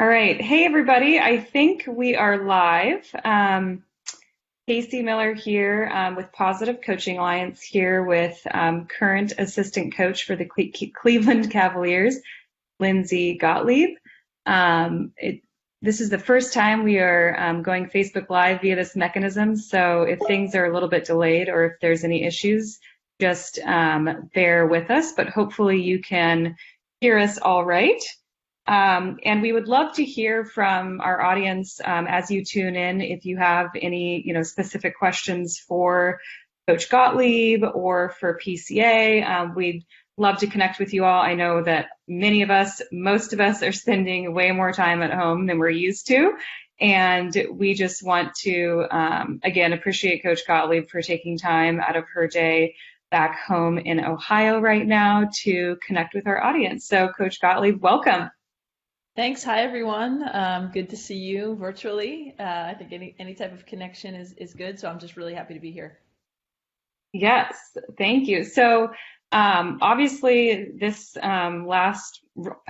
All right. Hey, everybody. I think we are live. Casey Miller here with Positive Coaching Alliance here with current assistant coach for the Cleveland Cavaliers, Lindsay Gottlieb. This is the first time we are going Facebook Live via this mechanism. So if things are a little bit delayed or if there's any issues, just bear with us. But hopefully you can hear us all right. And we would love to hear from our audience as you tune in. If you have any, specific questions for Coach Gottlieb or for PCA, we'd love to connect with you all. I know that most of us are spending way more time at home than we're used to. And we just want to, again, appreciate Coach Gottlieb for taking time out of her day back home in Ohio right now to connect with our audience. So Coach Gottlieb, welcome. Thanks. Hi, everyone. Good to see you virtually. I think any type of connection is good, so I'm just really happy to be here. Yes, thank you. So obviously this I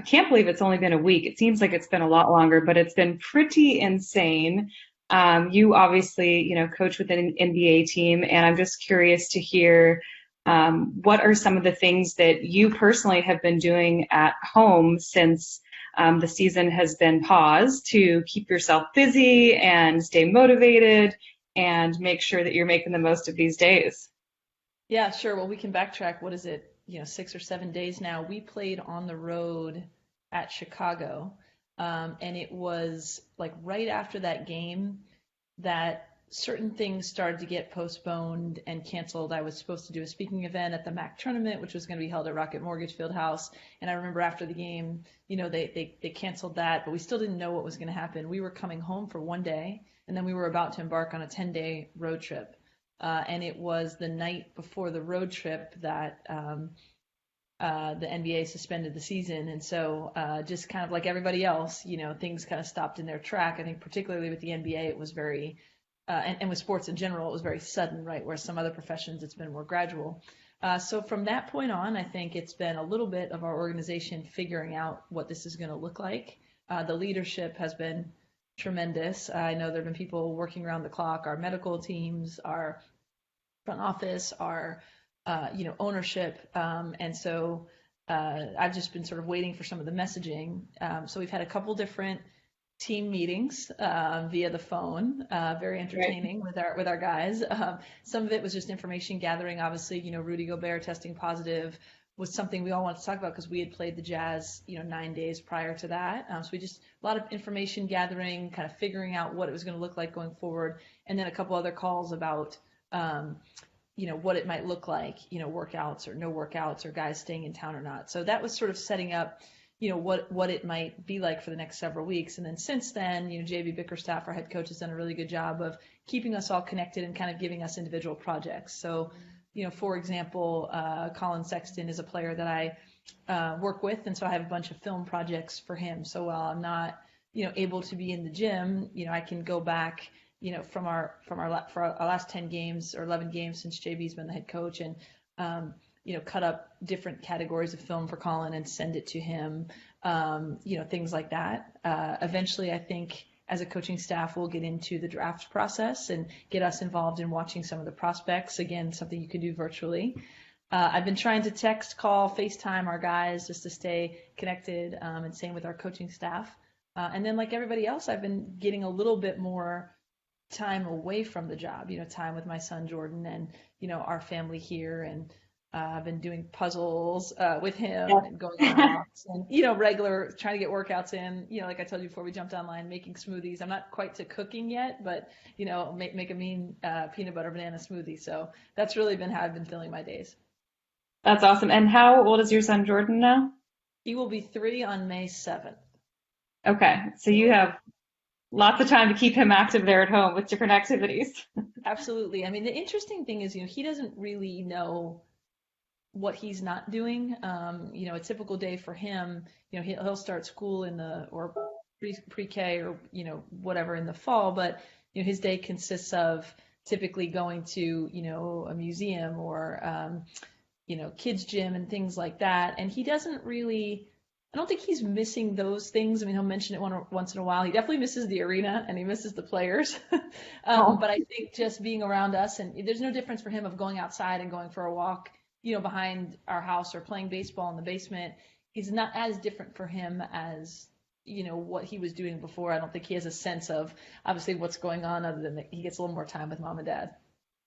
can't believe it's only been a week. It seems like it's been a lot longer, but it's been pretty insane. You obviously, coach with an NBA team, and I'm just curious to hear what are some of the things that you personally have been doing at home since the season has been paused to keep yourself busy and stay motivated and make sure that you're making the most of these days. Yeah, sure. Well, we can backtrack. What is it? 6 or 7 days now. We played on the road at Chicago, and it was like right after that game that certain things started to get postponed and canceled. I was supposed to do a speaking event at the MAC tournament, which was going to be held at Rocket Mortgage Fieldhouse. And I remember after the game, they canceled that, but we still didn't know what was going to happen. We were coming home for one day, and then we were about to embark on a 10-day road trip. And it was the night before the road trip that the NBA suspended the season. And so just kind of like everybody else, things kind of stopped in their track. I think particularly with the NBA, it was very and with sports in general, it was very sudden, right? Whereas some other professions, it's been more gradual. So from that point on, I think it's been a little bit of our organization figuring out what this is going to look like. The leadership has been tremendous. I know there have been people working around the clock, our medical teams, our front office, our ownership. And so I've just been sort of waiting for some of the messaging. So we've had a couple different team meetings via the phone, very entertaining with our guys. Some of it was just information gathering. Obviously, Rudy Gobert testing positive was something we all wanted to talk about because we had played the Jazz, 9 days prior to that. So we just a lot of information gathering, kind of figuring out what it was going to look like going forward, and then a couple other calls about what it might look like, workouts or no workouts or guys staying in town or not. So that was sort of setting up what it might be like for the next several weeks. And then since then, JB Bickerstaff, our head coach, has done a really good job of keeping us all connected and kind of giving us individual projects. So, for example, Colin Sexton is a player that I work with, and so I have a bunch of film projects for him. So while I'm not, able to be in the gym, I can go back, for our last 10 games or 11 games since JB's been the head coach, and cut up different categories of film for Colin and send it to him, things like that. Eventually, I think as a coaching staff, we'll get into the draft process and get us involved in watching some of the prospects. Again, something you can do virtually. I've been trying to text, call, FaceTime our guys just to stay connected, and same with our coaching staff. And then like everybody else, I've been getting a little bit more time away from the job, time with my son Jordan and, our family here, and I've been doing puzzles with him and going on walks and, regular trying to get workouts in, like I told you before we jumped online, making smoothies. I'm not quite to cooking yet, but, make a mean peanut butter banana smoothie. So that's really been how I've been filling my days. That's awesome. And how old is your son Jordan now? He will be 3 on May 7th. Okay. So you have lots of time to keep him active there at home with different activities. Absolutely. I mean, the interesting thing is, he doesn't really know what he's not doing. A typical day for him, he'll start school or pre-K or, whatever in the fall, but, his day consists of typically going to, a museum or, kids gym and things like that. And he doesn't really I don't think he's missing those things. I mean, he'll mention it once in a while. He definitely misses the arena and he misses the players. Oh, But I think just being around us, and there's no difference for him of going outside and going for a walk, behind our house or playing baseball in the basement is not as different for him as, what he was doing before. I don't think he has a sense of obviously what's going on other than that he gets a little more time with mom and dad.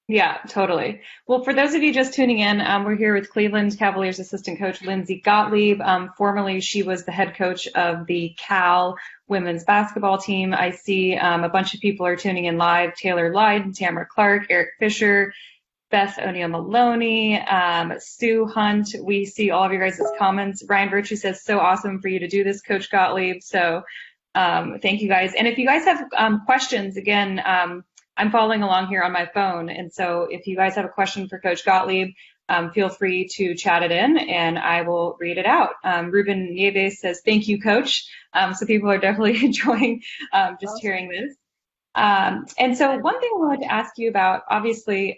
yeah, totally. Well, for those of you just tuning in, we're here with Cleveland Cavaliers assistant coach Lindsay Gottlieb. Formerly, she was the head coach of the Cal women's basketball team. I see a bunch of people are tuning in live. Taylor Lyde, Tamara Clark, Eric Fisher, Beth O'Neill Maloney, Sue Hunt. We see all of your guys' comments. Brian Virtue says, so awesome for you to do this, Coach Gottlieb. So thank you guys. And if you guys have questions, again, I'm following along here on my phone. And so if you guys have a question for Coach Gottlieb, feel free to chat it in and I will read it out. Ruben Nieves says, thank you, Coach. So people are definitely enjoying just Awesome. hearing this. And so one thing I wanted to ask you about, obviously,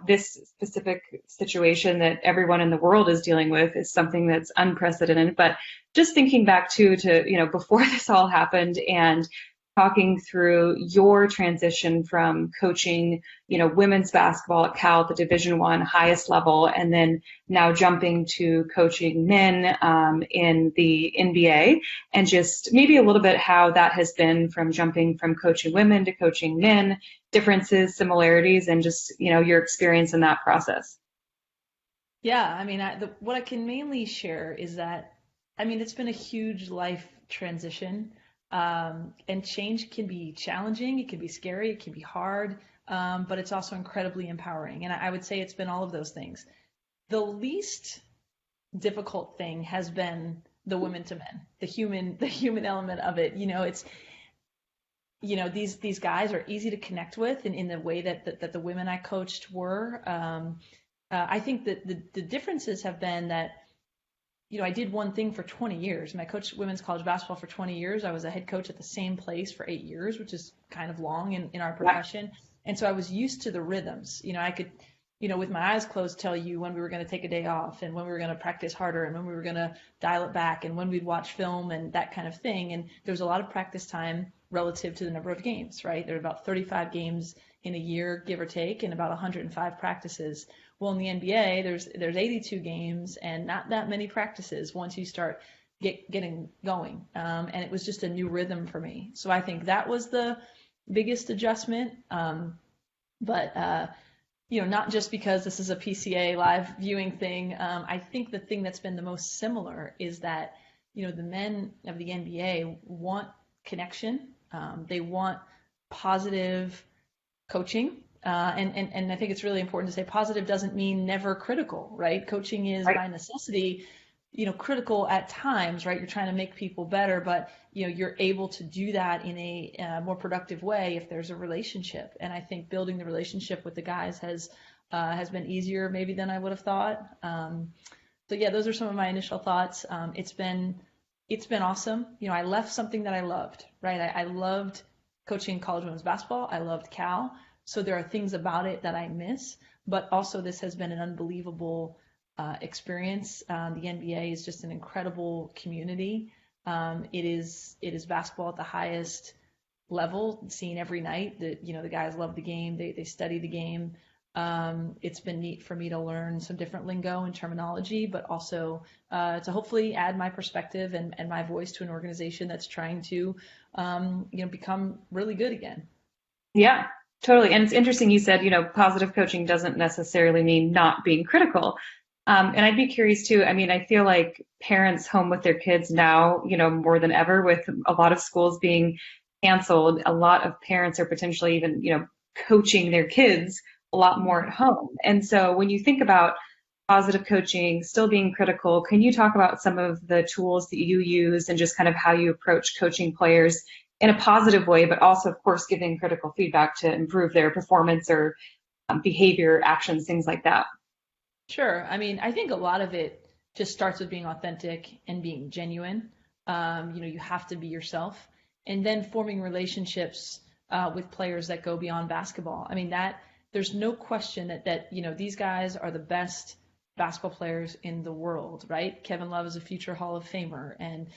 this specific situation that everyone in the world is dealing with is something that's unprecedented, but just thinking back to, before this all happened and talking through your transition from coaching, women's basketball at Cal at the Division I highest level, and then now jumping to coaching men in the NBA, and just maybe a little bit how that has been from jumping from coaching women to coaching men, differences, similarities, and just, your experience in that process. Yeah, I mean, what I can mainly share is that, I mean, it's been a huge life transition, and change can be challenging, it can be scary, it can be hard, but it's also incredibly empowering. And I would say it's been all of those things. The least difficult thing has been the women to men, the human element of it. These guys are easy to connect with, and in the way that the women I coached were. I think that the differences have been that, I did one thing for 20 years. And I coached women's college basketball for 20 years. I was a head coach at the same place for 8 years, which is kind of long in our profession. And so I was used to the rhythms. I could, with my eyes closed, tell you when we were going to take a day off and when we were going to practice harder and when we were going to dial it back and when we'd watch film and that kind of thing. And there was a lot of practice time relative to the number of games, right? There are about 35 games in a year, give or take, and about 105 practices. Well, in the NBA, there's 82 games and not that many practices once you start getting going. And it was just a new rhythm for me. So I think that was the biggest adjustment. But not just because this is a PCA live viewing thing. I think the thing that's been the most similar is that, the men of the NBA want connection. They want positive coaching. And I think it's really important to say positive doesn't mean never critical, right? Coaching is Right. by necessity, critical at times, right? You're trying to make people better, but you're able to do that in a more productive way if there's a relationship. And I think building the relationship with the guys has been easier maybe than I would have thought. So yeah, those are some of my initial thoughts. It's been awesome. I left something that I loved, right? I loved coaching college women's basketball. I loved Cal. So there are things about it that I miss, but also this has been an unbelievable experience. The NBA is just an incredible community. It is basketball at the highest level, seen every night. The guys love the game. They study the game. It's been neat for me to learn some different lingo and terminology, but also to hopefully add my perspective and my voice to an organization that's trying to become really good again. Yeah, totally. And it's interesting you said, positive coaching doesn't necessarily mean not being critical. And I'd be curious too. I mean, I feel like parents home with their kids now, more than ever, with a lot of schools being canceled, a lot of parents are potentially even, coaching their kids a lot more at home. And so when you think about positive coaching, still being critical, can you talk about some of the tools that you use and just kind of how you approach coaching players in a positive way, but also, of course, giving critical feedback to improve their performance or behavior, actions, things like that? Sure. I mean, I think a lot of it just starts with being authentic and being genuine. You have to be yourself, and then forming relationships with players that go beyond basketball. I mean, that there's no question that these guys are the best basketball players in the world, right? Kevin Love is a future Hall of Famer, and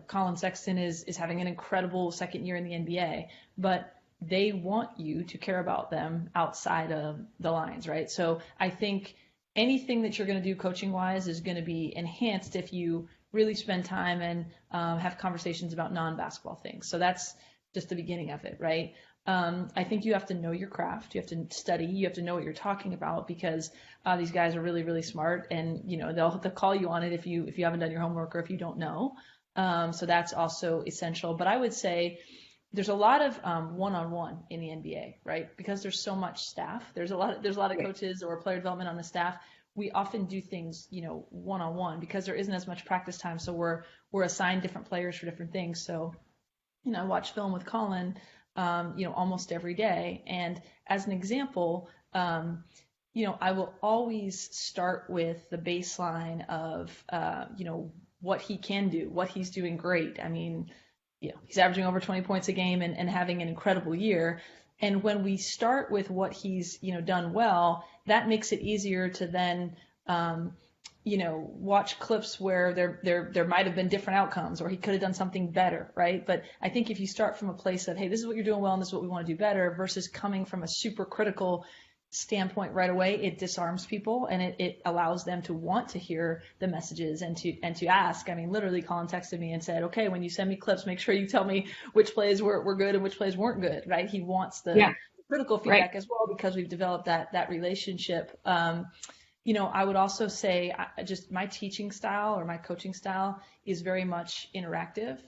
Colin Sexton is having an incredible second year in the NBA, but they want you to care about them outside of the lines, right? So I think anything that you're going to do coaching wise is going to be enhanced if you really spend time and have conversations about non-basketball things. So that's just the beginning of it, right? I think you have to know your craft. You have to study. You have to know what you're talking about, because these guys are really, really smart, and they'll call you on it if you haven't done your homework or if you don't know. So that's also essential. But I would say there's a lot of one-on-one in the NBA, right? Because there's so much staff. There's a lot of coaches or player development on the staff. We often do things, one-on-one, because there isn't as much practice time. So we're assigned different players for different things. So, I watch film with Colin, almost every day. And as an example, I will always start with the baseline of, what he can do, what he's doing great. I mean, he's averaging over 20 points a game and having an incredible year. And when we start with what he's, done well, that makes it easier to then, watch clips where there might have been different outcomes, or he could have done something better, right? But I think if you start from a place of, hey, this is what you're doing well and this is what we want to do better, versus coming from a super critical standpoint right away, it disarms people, and it allows them to want to hear the messages and to ask. I mean, literally Colin texted me and said, okay, when you send me clips, make sure you tell me which plays were good and which plays weren't good, right? He wants the critical feedback as well, because we've developed that relationship. I would also say just my teaching style or my coaching style is very much interactive.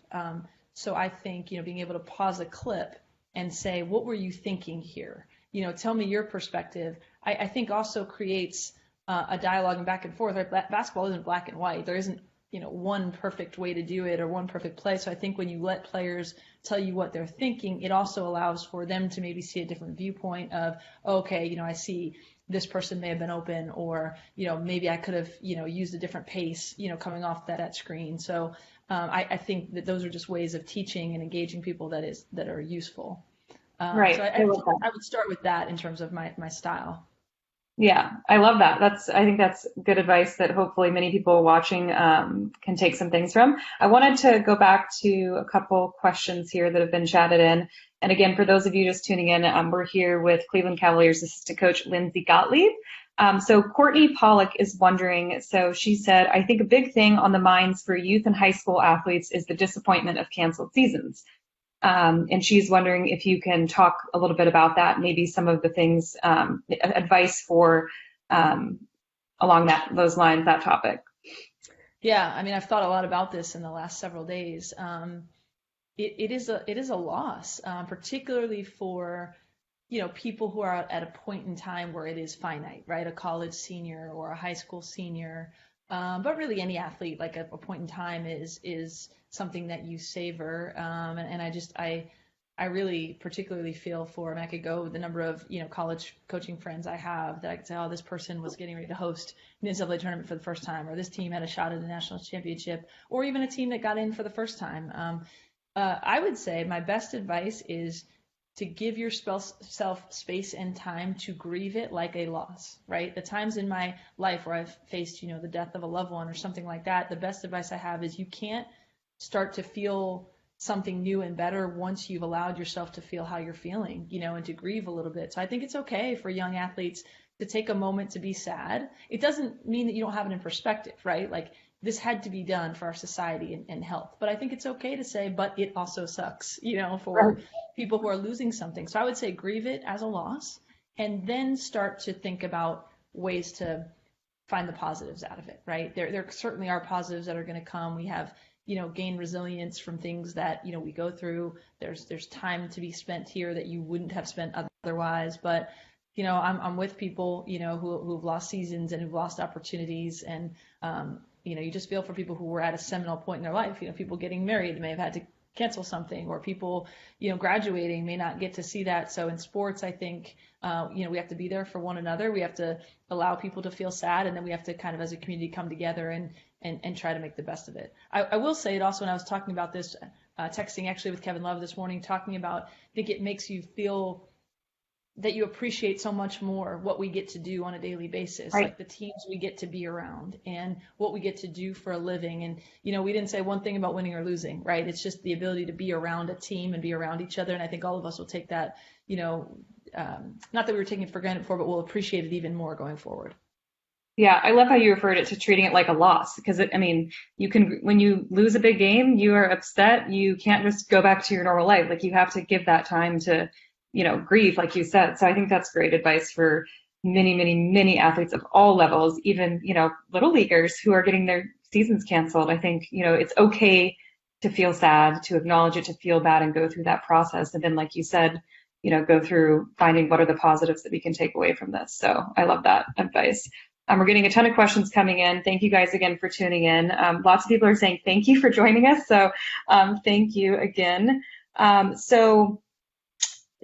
So I think, being able to pause a clip and say, what were you thinking here? Tell me your perspective. I think also creates a dialogue and back and forth. Right? Basketball isn't black and white. There isn't, one perfect way to do it or one perfect play. So I think when you let players tell you what they're thinking, it also allows for them to maybe see a different viewpoint of, okay, I see this person may have been open, or, maybe I could have, used a different pace, coming off that screen. So I think that those are just ways of teaching and engaging people that are useful. Right. So I would start with that in terms of my style. Yeah, I love that. I think that's good advice that hopefully many people watching can take some things from. I wanted to go back to a couple questions here that have been chatted in. And again, for those of you just tuning in, we're here with Cleveland Cavaliers assistant coach Lindsay Gottlieb. So Courtney Pollock is wondering, so she said, I think a big thing on the minds for youth and high school athletes is the disappointment of canceled seasons. And she's wondering if you can talk a little bit about that, maybe some of the things, advice for along those lines, that topic. Yeah, I mean, I've thought a lot about this in the last several days. It is a loss, particularly for people who are at a point in time where it is finite, right? A college senior or a high school senior, but really any athlete, like a point in time is something that you savor. And I really particularly feel for, I mean, I could go with the number of, college coaching friends I have that I could say, oh, this person was getting ready to host an NCAA tournament for the first time, or this team had a shot at a national championship, or even a team that got in for the first time. I would say my best advice is to give yourself space and time to grieve it like a loss, right? The times in my life where I've faced, the death of a loved one or something like that, the best advice I have is you can't start to feel something new and better once you've allowed yourself to feel how you're feeling, and to grieve a little bit. So I think it's okay for young athletes to take a moment to be sad. It doesn't mean that you don't have it in perspective, right? Like, this had to be done for our society and health. But I think it's okay to say, but it also sucks, for people who are losing something. So I would say grieve it as a loss, and then start to think about ways to find the positives out of it, right? There certainly are positives that are going to come. We have, gain resilience from things that, we go through. There's time to be spent here that you wouldn't have spent otherwise. But, I'm with people, who've lost seasons and who've lost opportunities, and, you just feel for people who were at a seminal point in their life. People getting married may have had to cancel something, or people, graduating may not get to see that. So in sports, I think, we have to be there for one another. We have to allow people to feel sad, and then we have to kind of, as a community, come together and try to make the best of it. I will say it also, when I was talking about this, texting actually with Kevin Love this morning, talking about, I think it makes you feel that you appreciate so much more what we get to do on a daily basis, Right. like the teams we get to be around and what we get to do for a living. And, you know, we didn't say one thing about winning or losing, right? It's just the ability to be around a team and be around each other. And I think all of us will take that, you know, not that we were taking it for granted before, but we'll appreciate it even more going forward. Yeah, I love how you referred it to treating it like a loss because I mean, you can, when you lose a big game, you are upset. You can't just go back to your normal life. Like you have to give that time to, grieve, like you said. So I think that's great advice for many, many, many athletes of all levels, even, little leaguers who are getting their seasons canceled. I think, it's okay to feel sad, to acknowledge it, to feel bad and go through that process. And then, like you said, go through finding what are the positives that we can take away from this. So I love that advice. We're getting a ton of questions coming in. Thank you guys again for tuning in. Lots of people are saying thank you for joining us. So thank you again. So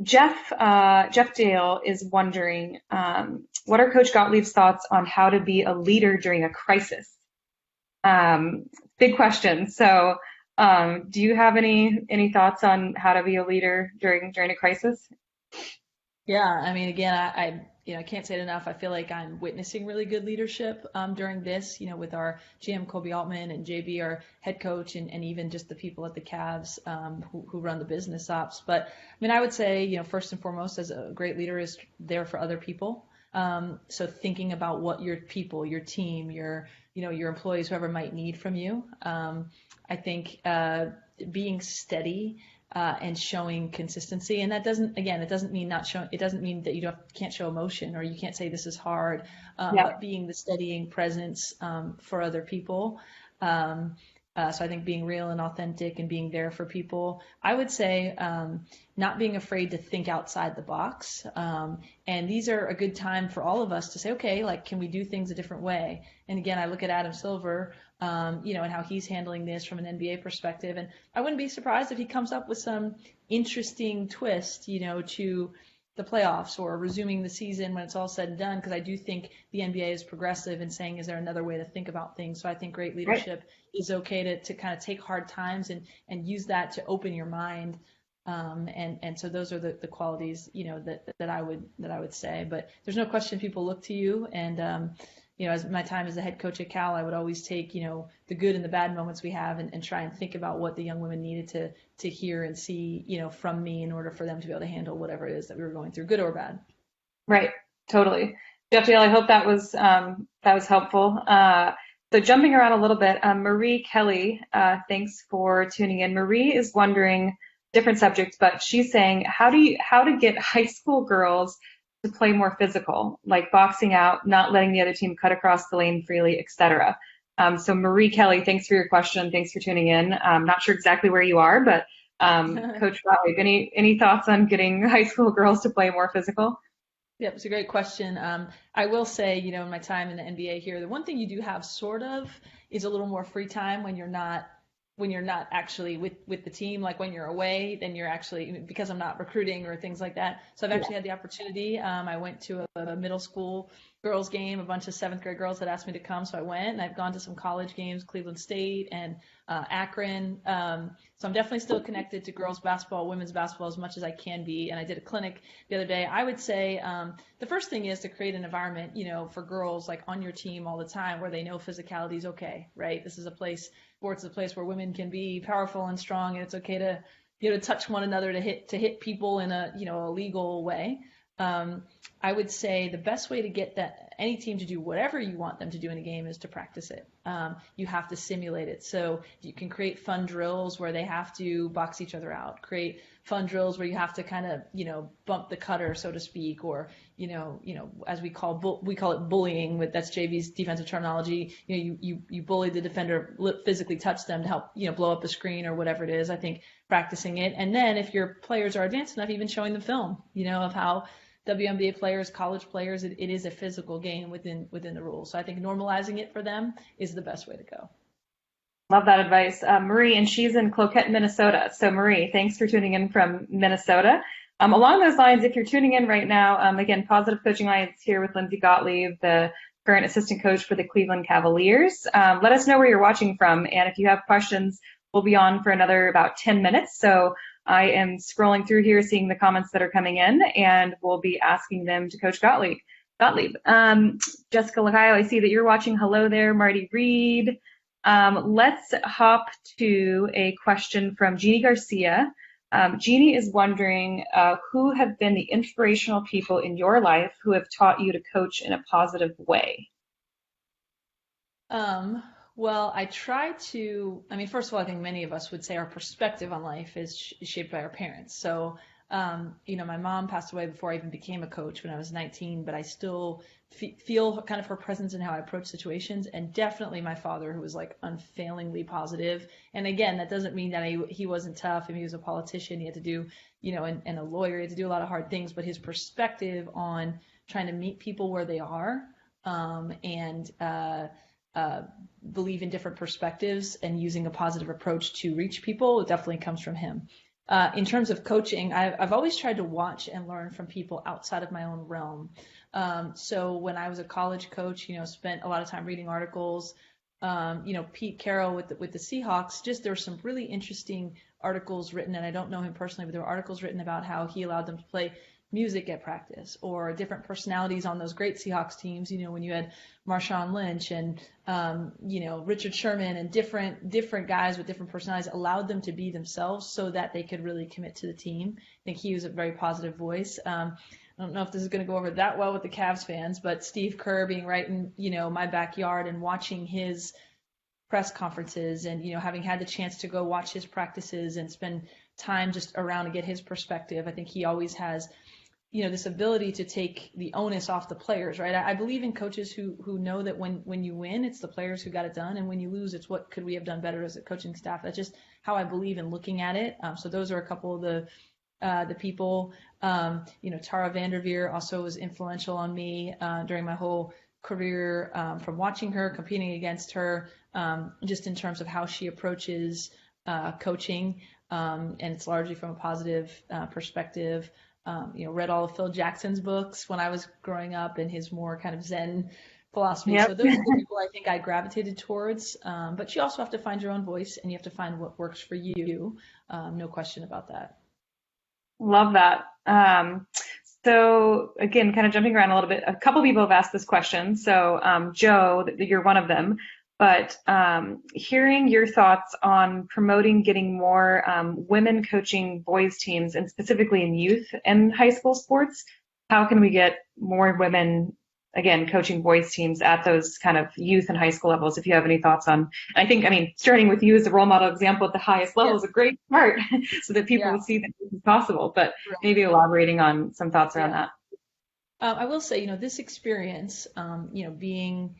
Jeff Dale is wondering, what are Coach Gottlieb's thoughts on how to be a leader during a crisis? Big question. So do you have any thoughts on how to be a leader during a crisis? Yeah, I mean, again, I can't say it enough. I feel like I'm witnessing really good leadership during this, with our GM Kobe Altman and JB, our head coach, and even just the people at the Cavs who run the business ops. But I mean, I would say, first and foremost, as a great leader is there for other people. So thinking about what your people, your team, your employees, whoever might need from you. I think being steady and showing consistency. And that doesn't mean not showing, it doesn't mean that you can't show emotion or you can't say this is hard, but being the steadying presence for other people. So I think being real and authentic and being there for people. I would say not being afraid to think outside the box. And these are a good time for all of us to say, okay, like, can we do things a different way? And again, I look at Adam Silver, and how he's handling this from an NBA perspective. And I wouldn't be surprised if he comes up with some interesting twist, to the playoffs or resuming the season when it's all said and done, because I do think the NBA is progressive in saying, is there another way to think about things? So I think great leadership is okay to kind of take hard times and use that to open your mind. And so those are the qualities, that I would say. But there's no question people look to you. And as my time as a head coach at Cal, I would always take, the good and the bad moments we have and try and think about what the young women needed to hear and see, from me in order for them to be able to handle whatever it is that we were going through, good or bad. Right. Totally. Jeff Dale, I hope that was helpful. So jumping around a little bit, Marie Kelly, thanks for tuning in. Marie is wondering, different subject, but she's saying, how to get high school girls to play more physical, like boxing out, not letting the other team cut across the lane freely, etc. So Marie Kelly, thanks for your question. Thanks for tuning in. I'm not sure exactly where you are, but Coach Gottlieb, any thoughts on getting high school girls to play more physical? Yep, it's a great question. I will say, in my time in the NBA here, the one thing you do have sort of is a little more free time when you're not actually with the team. Like when you're away, then you're actually, because I'm not recruiting or things like that. So I've actually had the opportunity. I went to a middle school girls game. A bunch of 7th grade girls had asked me to come, so I went. And I've gone to some college games, Cleveland State and Akron. So I'm definitely still connected to girls basketball, women's basketball as much as I can be. And I did a clinic the other day. I would say the first thing is to create an environment, for girls like on your team all the time where they know physicality is okay, right? This is a place, sports is a place where women can be powerful and strong, and it's okay to to touch one another, to hit people in a a legal way. I would say the best way to get any team to do whatever you want them to do in a game is to practice it. You have to simulate it. So you can create fun drills where they have to box each other out, create fun drills where you have to kind of, bump the cutter, so to speak, or, as we call it bullying, that's JV's defensive terminology. You bully the defender, physically touch them to help, blow up the screen or whatever it is. I think practicing it. And then if your players are advanced enough, even showing them film, of how WNBA players, college players, it is a physical game within the rules. So I think normalizing it for them is the best way to go. Love that advice. Marie, and she's in Cloquet, Minnesota. So Marie, thanks for tuning in from Minnesota. Along those lines, if you're tuning in right now, again, Positive Coaching Alliance here with Lindsay Gottlieb, the current assistant coach for the Cleveland Cavaliers. Let us know where you're watching from. And if you have questions, we'll be on for another about 10 minutes. So I am scrolling through here, seeing the comments that are coming in, and we'll be asking them to Coach Gottlieb. Jessica Lacayo, I see that you're watching. Hello there, Marty Reed. Let's hop to a question from Jeannie Garcia. Jeannie is wondering who have been the inspirational people in your life who have taught you to coach in a positive way? Well, I try to, I mean, first of all, I think many of us would say our perspective on life is shaped by our parents. So, my mom passed away before I even became a coach when I was 19, but I still feel kind of her presence in how I approach situations, and definitely my father, who was like unfailingly positive. And again, that doesn't mean that he wasn't tough. I mean, he was a politician. He had to do, and a lawyer. He had to do a lot of hard things, but his perspective on trying to meet people where they are, and believe in different perspectives and using a positive approach to reach people, it definitely comes from him. In terms of coaching, I've always tried to watch and learn from people outside of my own realm. So when I was a college coach, spent a lot of time reading articles. Pete Carroll with the Seahawks, there were some really interesting articles written, and I don't know him personally, but there were articles written about how he allowed them to play music at practice, or different personalities on those great Seahawks teams, when you had Marshawn Lynch and, Richard Sherman and different guys with different personalities, allowed them to be themselves so that they could really commit to the team. I think he was a very positive voice. I don't know if this is going to go over that well with the Cavs fans, but Steve Kerr being right in, my backyard and watching his press conferences and, having had the chance to go watch his practices and spend time just around to get his perspective. I think he always has this ability to take the onus off the players, right? I believe in coaches who know that when you win, it's the players who got it done, and when you lose, it's what could we have done better as a coaching staff. That's just how I believe in looking at it. So those are a couple of the people. Tara Vanderveer also was influential on me during my whole career, from watching her, competing against her, just in terms of how she approaches coaching, and it's largely from a positive perspective. Read all of Phil Jackson's books when I was growing up, and his more kind of Zen philosophy. Yep. So those are the people I think I gravitated towards. But you also have to find your own voice, and you have to find what works for you. No question about that. Love that. So again, kind of jumping around a little bit, a couple people have asked this question. So Joe, you're one of them. But hearing your thoughts on promoting getting more women coaching boys teams, and specifically in youth and high school sports, how can we get more women, again, coaching boys teams at those kind of youth and high school levels? If you have any thoughts on, I think, starting with you as a role model example at the highest level is a great start so that people will see that this is possible, but maybe elaborating on some thoughts around that. I will say, this experience, being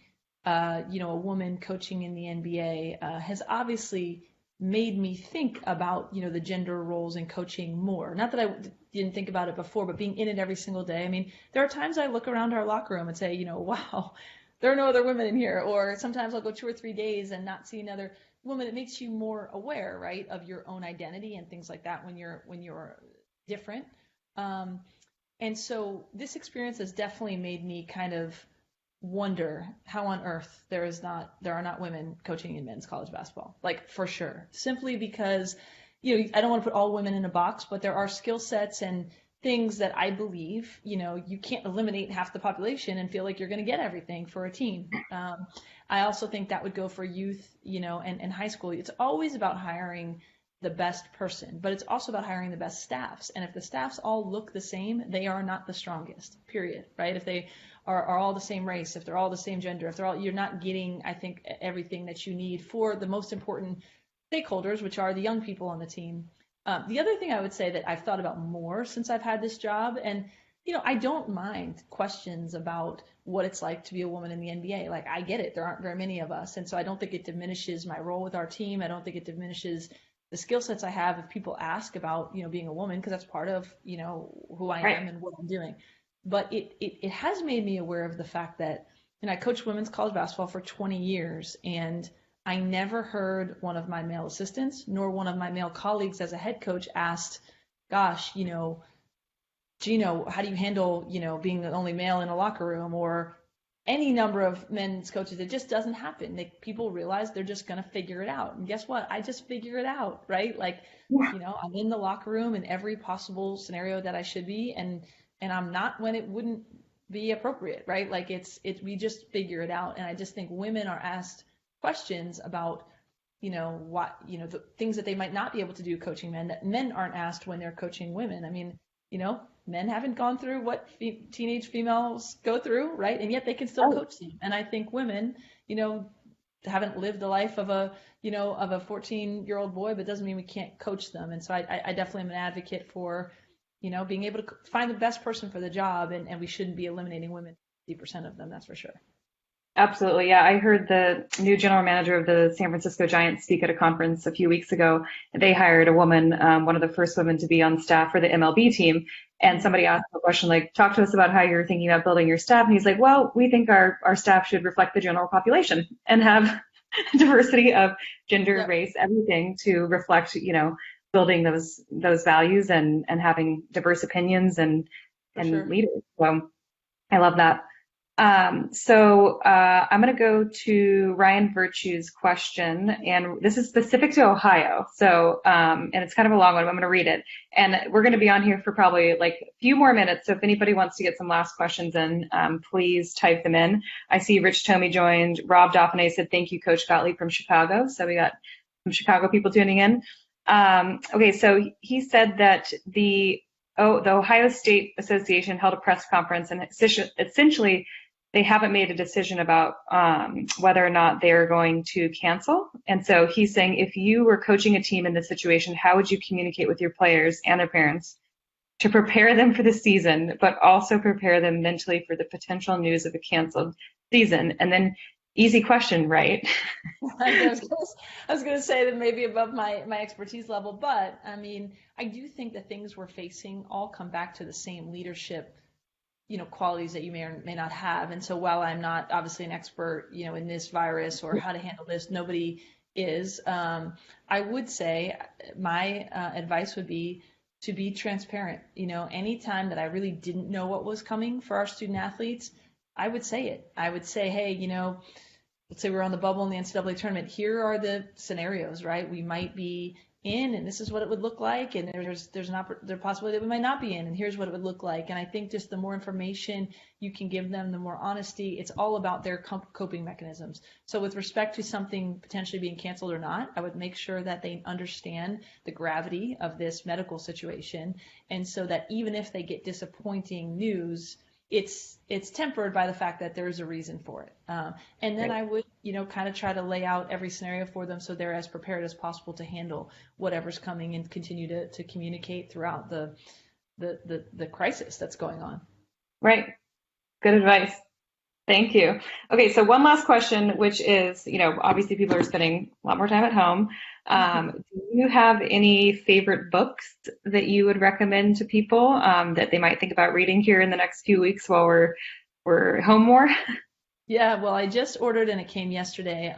a woman coaching in the NBA has obviously made me think about, the gender roles in coaching more. Not that I didn't think about it before, but being in it every single day. There are times I look around our locker room and say, wow, there are no other women in here. Or sometimes I'll go 2 or 3 days and not see another woman. It makes you more aware, right, of your own identity and things like that when you're different. And so this experience has definitely made me kind of wonder how on earth there are not women coaching in men's college basketball, like, for sure, simply because I don't want to put all women in a box, but there are skill sets and things that I believe you can't eliminate half the population and feel like you're going to get everything for a team. I also think that would go for youth, and high school. It's always about hiring the best person, but it's also about hiring the best staffs. And if the staffs all look the same, they are not the strongest, period, right? If they are all the same race, if they're all the same gender, you're not getting, I think, everything that you need for the most important stakeholders, which are the young people on the team. The other thing I would say that I've thought about more since I've had this job, and I don't mind questions about what it's like to be a woman in the NBA. Like, I get it. There aren't very many of us. And so I don't think it diminishes my role with our team. I don't think it diminishes the skill sets I have if people ask about, being a woman, because that's part of, who I am and what I'm doing. But it has made me aware of the fact that, I coached women's college basketball for 20 years, and I never heard one of my male assistants nor one of my male colleagues as a head coach asked, gosh, Gino, how do you handle, being the only male in a locker room? Or, any number of men's coaches. It just doesn't happen. People realize they're just going to figure it out. And guess what? I just figure it out, right? Like, Yeah. I'm in the locker room in every possible scenario that I should be, and I'm not when it wouldn't be appropriate, right? Like we just figure it out. And I just think women are asked questions about, the things that they might not be able to do coaching men that men aren't asked when they're coaching women. I mean, men haven't gone through what teenage females go through, right? And yet they can still Right. coach them. And I think women, haven't lived the life of a 14-year-old boy, but doesn't mean we can't coach them. And so I definitely am an advocate for, being able to find the best person for the job, and we shouldn't be eliminating women, 50% of them, that's for sure. Absolutely. Yeah. I heard the new general manager of the San Francisco Giants speak at a conference a few weeks ago. They hired a woman, one of the first women to be on staff for the MLB team. And somebody asked him a question like, talk to us about how you're thinking about building your staff. And he's like, well, we think our staff should reflect the general population and have diversity of gender, Yep, race, everything to reflect, building those values and having diverse opinions for and sure. leaders. So I love that. So I'm going to go to Ryan Virtue's question, and this is specific to Ohio. So, and it's kind of a long one. But I'm going to read it, and we're going to be on here for probably like a few more minutes. So if anybody wants to get some last questions in, please type them in. I see Rich Tomey joined. Rob Dauphinay said, "Thank you, Coach Gottlieb from Chicago." So we got some Chicago people tuning in. Okay, so he said that the Ohio State Association held a press conference, and essentially they haven't made a decision about whether or not they're going to cancel. And so he's saying, if you were coaching a team in this situation, how would you communicate with your players and their parents to prepare them for the season, but also prepare them mentally for the potential news of a canceled season? And then, easy question, right? I was going to say that maybe above my expertise level, but I mean, I do think the things we're facing all come back to the same leadership, qualities that you may or may not have. And so while I'm not obviously an expert, in this virus or how to handle this, nobody is. I would say my advice would be to be transparent. Anytime that I really didn't know what was coming for our student athletes, I would say it. I would say, hey, let's say we're on the bubble in the NCAA tournament. Here are the scenarios, right? We might be in, and this is what it would look like, and there's the possibility that we might not be in, and here's what it would look like. And I think just the more information you can give them, the more honesty. It's all about their coping mechanisms. So with respect to something potentially being canceled or not, I would make sure that they understand the gravity of this medical situation, and so that even if they get disappointing news, it's tempered by the fact that there is a reason for it. And then I would, kind of try to lay out every scenario for them so they're as prepared as possible to handle whatever's coming and continue to communicate throughout the crisis that's going on. Right. Good advice. Thank you. Okay, so one last question, which is, obviously people are spending a lot more time at home. Do you have any favorite books that you would recommend to people that they might think about reading here in the next few weeks while we're home more? Yeah, well, I just ordered and it came yesterday.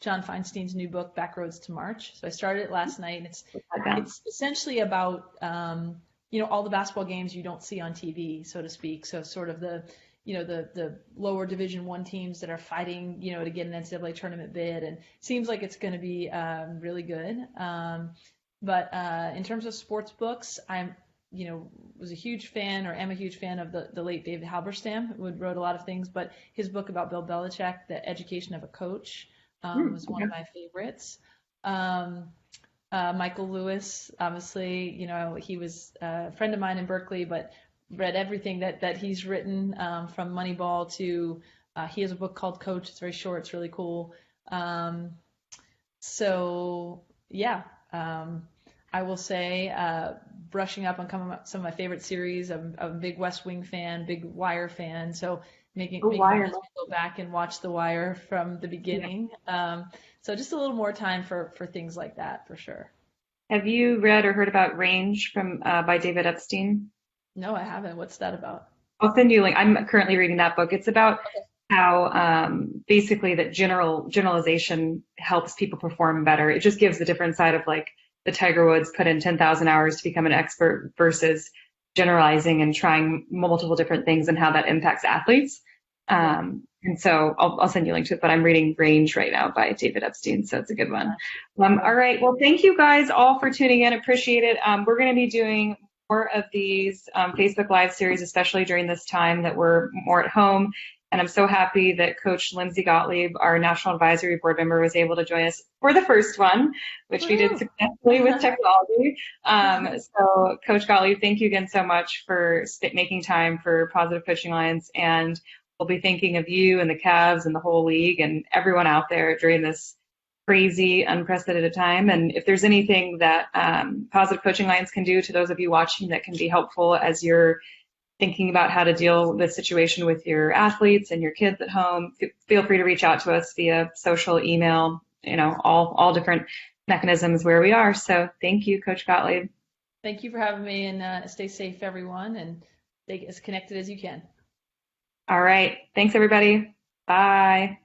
John Feinstein's new book, Backroads to March. So I started it last night, and it's essentially about all the basketball games you don't see on TV, so to speak. So sort of the lower Division I teams that are fighting, to get an NCAA tournament bid, and seems like it's going to be really good. But in terms of sports books, was a huge fan, or am a huge fan of the late David Halberstam, who wrote a lot of things, but his book about Bill Belichick, The Education of a Coach, was one of my favorites. Michael Lewis, obviously, he was a friend of mine in Berkeley, but read everything that he's written, from Moneyball to he has a book called Coach. It's very short. It's really cool. So yeah, I will say brushing up on some of my favorite series. I'm a big West Wing fan, big Wire fan. So making my husband go back and watch The Wire from the beginning. Yeah. So just a little more time for things like that, for sure. Have you read or heard about Range by David Epstein? No, I haven't. What's that about? I'll send you a link. I'm currently reading that book. It's about how basically that generalization helps people perform better. It just gives the different side of like the Tiger Woods put in 10,000 hours to become an expert versus generalizing and trying multiple different things and how that impacts athletes. Yeah. And so I'll send you a link to it, but I'm reading Range right now by David Epstein, so it's a good one. All right. Well, thank you guys all for tuning in. Appreciate it. We're going to be doing more of these Facebook Live series, especially during this time that we're more at home. And I'm so happy that Coach Lindsay Gottlieb, our National Advisory Board member, was able to join us for the first one, which we did Woohoo! successfully with technology. So, Coach Gottlieb, thank you again so much for making time for Positive Coaching Alliance. And we'll be thinking of you and the Cavs and the whole league and everyone out there during this crazy, unprecedented time. And if there's anything that Positive Coaching Alliance can do to those of you watching that can be helpful as you're thinking about how to deal with the situation with your athletes and your kids at home, feel free to reach out to us via social, email, all different mechanisms where we are. So thank you, Coach Gottlieb. Thank you for having me, and stay safe, everyone, and stay as connected as you can. All right. Thanks, everybody. Bye.